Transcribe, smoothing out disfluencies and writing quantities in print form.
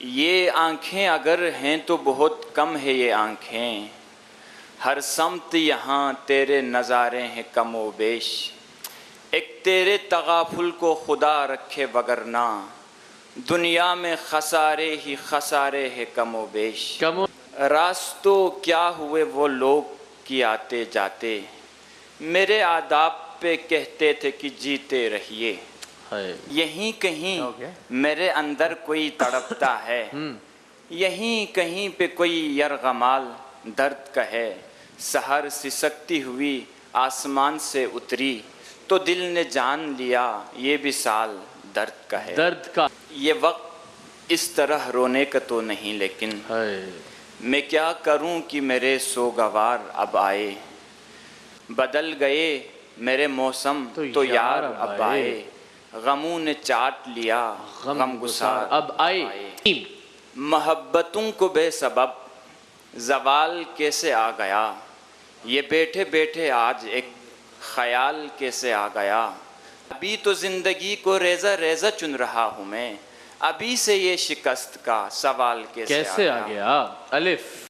یہ آنکھیں اگر ہیں تو بہت کم ہے یہ آنکھیں، ہر سمت یہاں تیرے نظارے ہیں کم و بیش، ایک تیرے تغافل کو خدا رکھے وگرنہ دنیا میں خسارے ہی خسارے ہیں کم و بیش۔ راستوں کیا ہوئے وہ لوگ کہ آتے جاتے، میرے آداب پہ کہتے تھے کہ جیتے رہیے، یہیں کہیں میرے اندر کوئی تڑپتا ہے، یہیں کہیں پہ کوئی یرغمال درد کا ہے، سحر سسکتی ہوئی آسمان سے اتری تو دل نے جان لیا یہ وصال درد کا ہے۔ یہ وقت اس طرح رونے کا تو نہیں، لیکن میں کیا کروں کہ میرے سوگوار اب آئے، بدل گئے میرے موسم تو یار اب آئے، غموں نے چاٹ لیا غم گسار اب آئے، محبتوں کو بے سبب زوال کیسے آ گیا، یہ بیٹھے بیٹھے آج ایک خیال کیسے آ گیا، ابھی تو زندگی کو ریزہ ریزہ چن رہا ہوں میں، ابھی سے یہ شکست کا سوال کیسے آ گیا۔ الف